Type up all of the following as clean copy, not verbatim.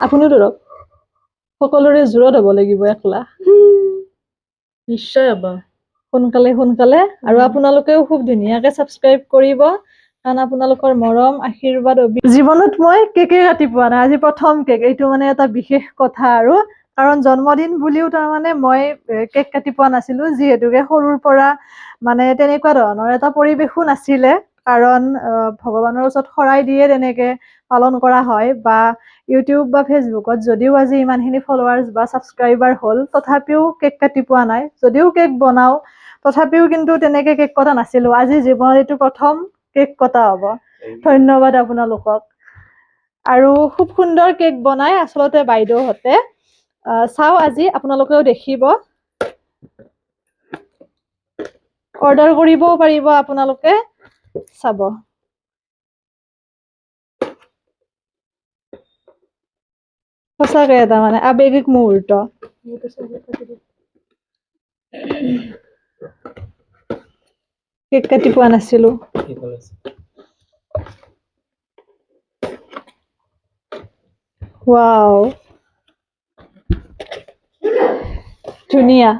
আপুনিও ধৰক সকলোৰে জোৰত হ'ব লাগিব একলা নিশ্চয় হ'ব সোনকালে সোনকালে আৰু আপোনালোকেও খুব ধুনীয়াকে সাবস্ক্ৰাইব কৰিব কাৰণ আপোনালোকৰ মৰম আশীৰ্বাদ জীৱনত মই কেকে কাটি পোৱা নাই আজি প্ৰথম কেক এইটো মানে এটা বিশেষ কথা আৰু কাৰণ জন্মদিন বুলিও তাৰমানে মই কেক কাটি পোৱা নাছিলো যিহেতুকে সৰুৰ পৰা মানে তেনেকুৱা ধৰণৰ এটা পৰিৱেশো নাছিলে কাৰণ ভগৱানৰ ওচৰত শৰাই দিয়ে তেনেকে পালন কৰা হয় বা ইউটিউব বা ফেচবুকত যদিও আজি ইমানখিনি ফলোৱাৰ্স বা সাবস্ক্ৰাইবাৰ হ'ল তথাপিও কেক কাটি পোৱা নাই যদিও কেক বনাও তথাপিও কিন্তু তেনেকে কেক কটা নাছিলো আজি জীৱনৰ এইটো প্ৰথম কেক কটা হ'ব ধন্যবাদ আপোনালোকক আৰু খুব সুন্দৰ কেক বনাই আচলতে বাইদেউহঁতে চাও আজি আপোনালোকেও দেখিব অৰ্ডাৰ কৰিবও পাৰিব আপোনালোকে চাব সঁচাকে এটা মানে আবেগিক মুহূৰ্ত কেক কাটি পোৱা নাছিলো ওৱাও ধুনীয়া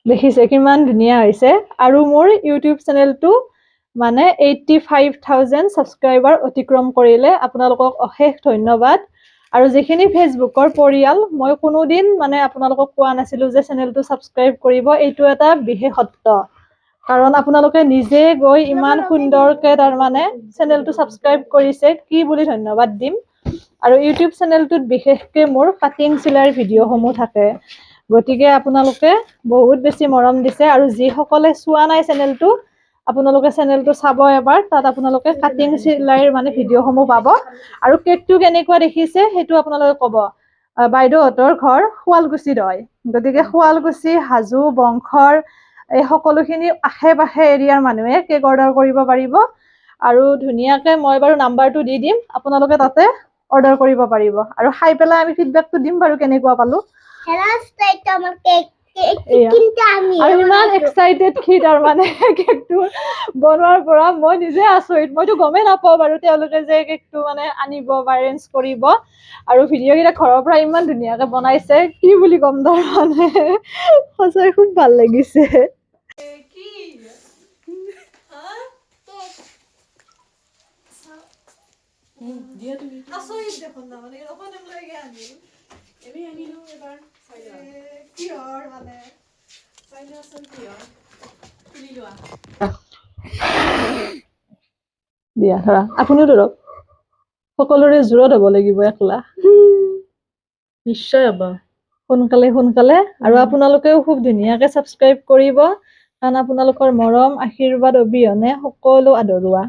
দেখিছে কিমান ধুনীয়া হৈছে আৰু মোৰ ইউটিউব চেনেলটো মানে 85,000 সাবস্ক্ৰাইবাৰ অতিক্ৰম কৰিলে আপোনালোকক অশেষ ধন্যবাদ আৰু যিখিনি ফেচবুকৰ পৰিয়াল মই কোনোদিন মানে আপোনালোকক কোৱা নাছিলো যে চেনেলটো সাবস্ক্ৰাইব কৰিব এইটো এটা বিশেষত্ব কাৰণ আপোনালোকে নিজে গৈ ইমান সুন্দৰকে তাৰ মানে চেনেলটো সাবস্ক্ৰাইব কৰিছে কি বুলি ধন্যবাদ দিম আৰু ইউটিউব চেনেলটোত বিশেষকে মোৰ কাটিং চিলাইৰ ভিডিঅ'সমূহ থাকে গতিকে আপোনালোকে বহুত বেছি মৰম দিছে আৰু যিসকলে চোৱা নাই চেনেলটো আপোনালোকে চেনেলটো চাব এবাৰ তাত আপোনালোকে কাটিং চিলাইৰ মানে ভিডিঅ'সমূহ পাব আৰু কেকটো কেনেকুৱা দেখিছে সেইটো আপোনালোকে ক'ব বাইদেউহঁতৰ ঘৰ শুৱালকুছিত হয় গতিকে শুৱালকুছি হাজো বংশৰ এই সকলোখিনি আশে পাশে এৰিয়াৰ মানুহে কেক অৰ্ডাৰ কৰিব পাৰিব আৰু ধুনীয়াকে মই বাৰু নাম্বাৰটো দি দিম আপোনালোকে তাতে অৰ্ডাৰ কৰিব পাৰিব আৰু খাই পেলাই আমি ফিডবেকটো দিম বাৰু কেনেকুৱা পালো আৰু ইমান এক্সাইটেড কি তাৰমানে কেকটো বনোৱাৰ পৰা মই নিজে আচৰিত মইতো গমেই নাপাওঁ বাৰু তেওঁলোকে যে কেকটো মানে আনিব বা এৰেঞ্জ কৰিব আৰু ভিডিঅ' কেইটা ঘৰৰ পৰা ইমান ধুনীয়াকে বনাইছে কি বুলি ক'ম তাৰমানে সঁচাই খুব ভাল লাগিছে আচৰিত দেখোন তাৰমানে অকণলৈকে আনিল আনিলো এবাৰ কিহৰ মানে দিয়া ধৰা আপুনিও ধৰক সকলোৰে জোৰত হ'ব লাগিব একলা নিশ্চয় হ'ব সোনকালে সোনকালে আৰু আপোনালোকেও খুব ধুনীয়াকে সাবস্ক্ৰাইব কৰিব কাৰণ আপোনালোকৰ মৰম আশীৰ্বাদ অবিহনে সকলো আদৰুৱা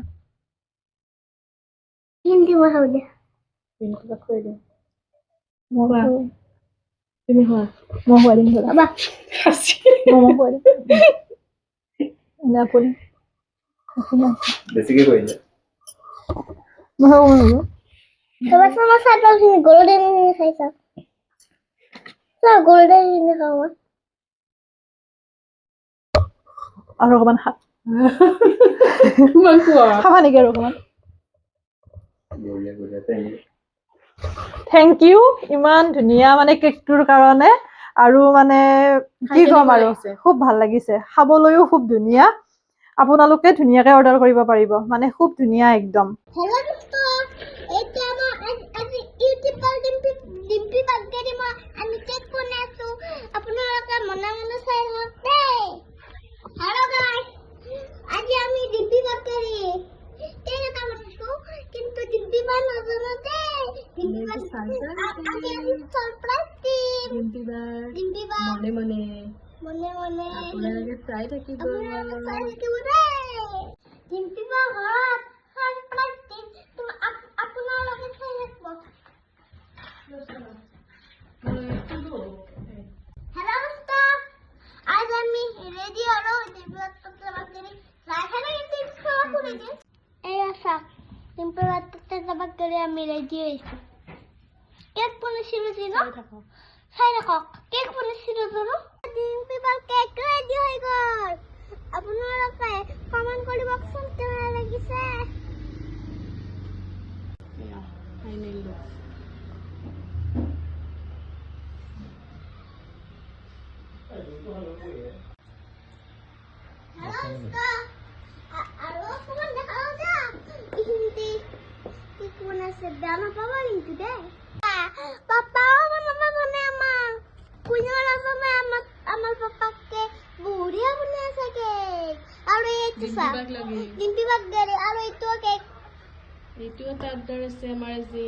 তুমি খোৱা মই খুৱাই দিম ধৰা মই খুৱাই দিম আপুনি বেছিকে কৰিলে আৰু অকমান খাবা নেকি আৰু অকমান থেংক ইউ ইমান ধুনীয়া মানে কেকটোৰ কাৰণে আৰু মানে কি ক'ম আৰু খুব ভাল লাগিছে খাবলৈও খুব ধুনীয়া আপোনালোকে ধুনীয়াকে অৰ্ডাৰ কৰিব পাৰিব মানে খুব ধুনীয়া একদম মনে মনে আপোনালোকে চাই থাকিব আমি রেডি হয়েছি কেক বনাইছিলো চাই রাখক কেক বনাইছিলো জানো কেক রেডি হয়ে গেল আপোনালোকে কমেন্ট কৰিবচোন কেনে লাগিছে ফাইনেল লুক আৰু অকণমান দেখাও যা এইখিনিতে কি কোন আছে বেয়া নাপাবা কিন্তু দেই পাপাও বনাব জানে আমাৰ কোনেও নাজানে আমাৰ পাপাকে বঢ়িয়া বনাই আছে কেক আৰু এইটো চা লাগে ডিম্পি বাক দৰে আৰু এইটো কেক এইটো এটা অৰ্ডাৰ আছে আমাৰ যে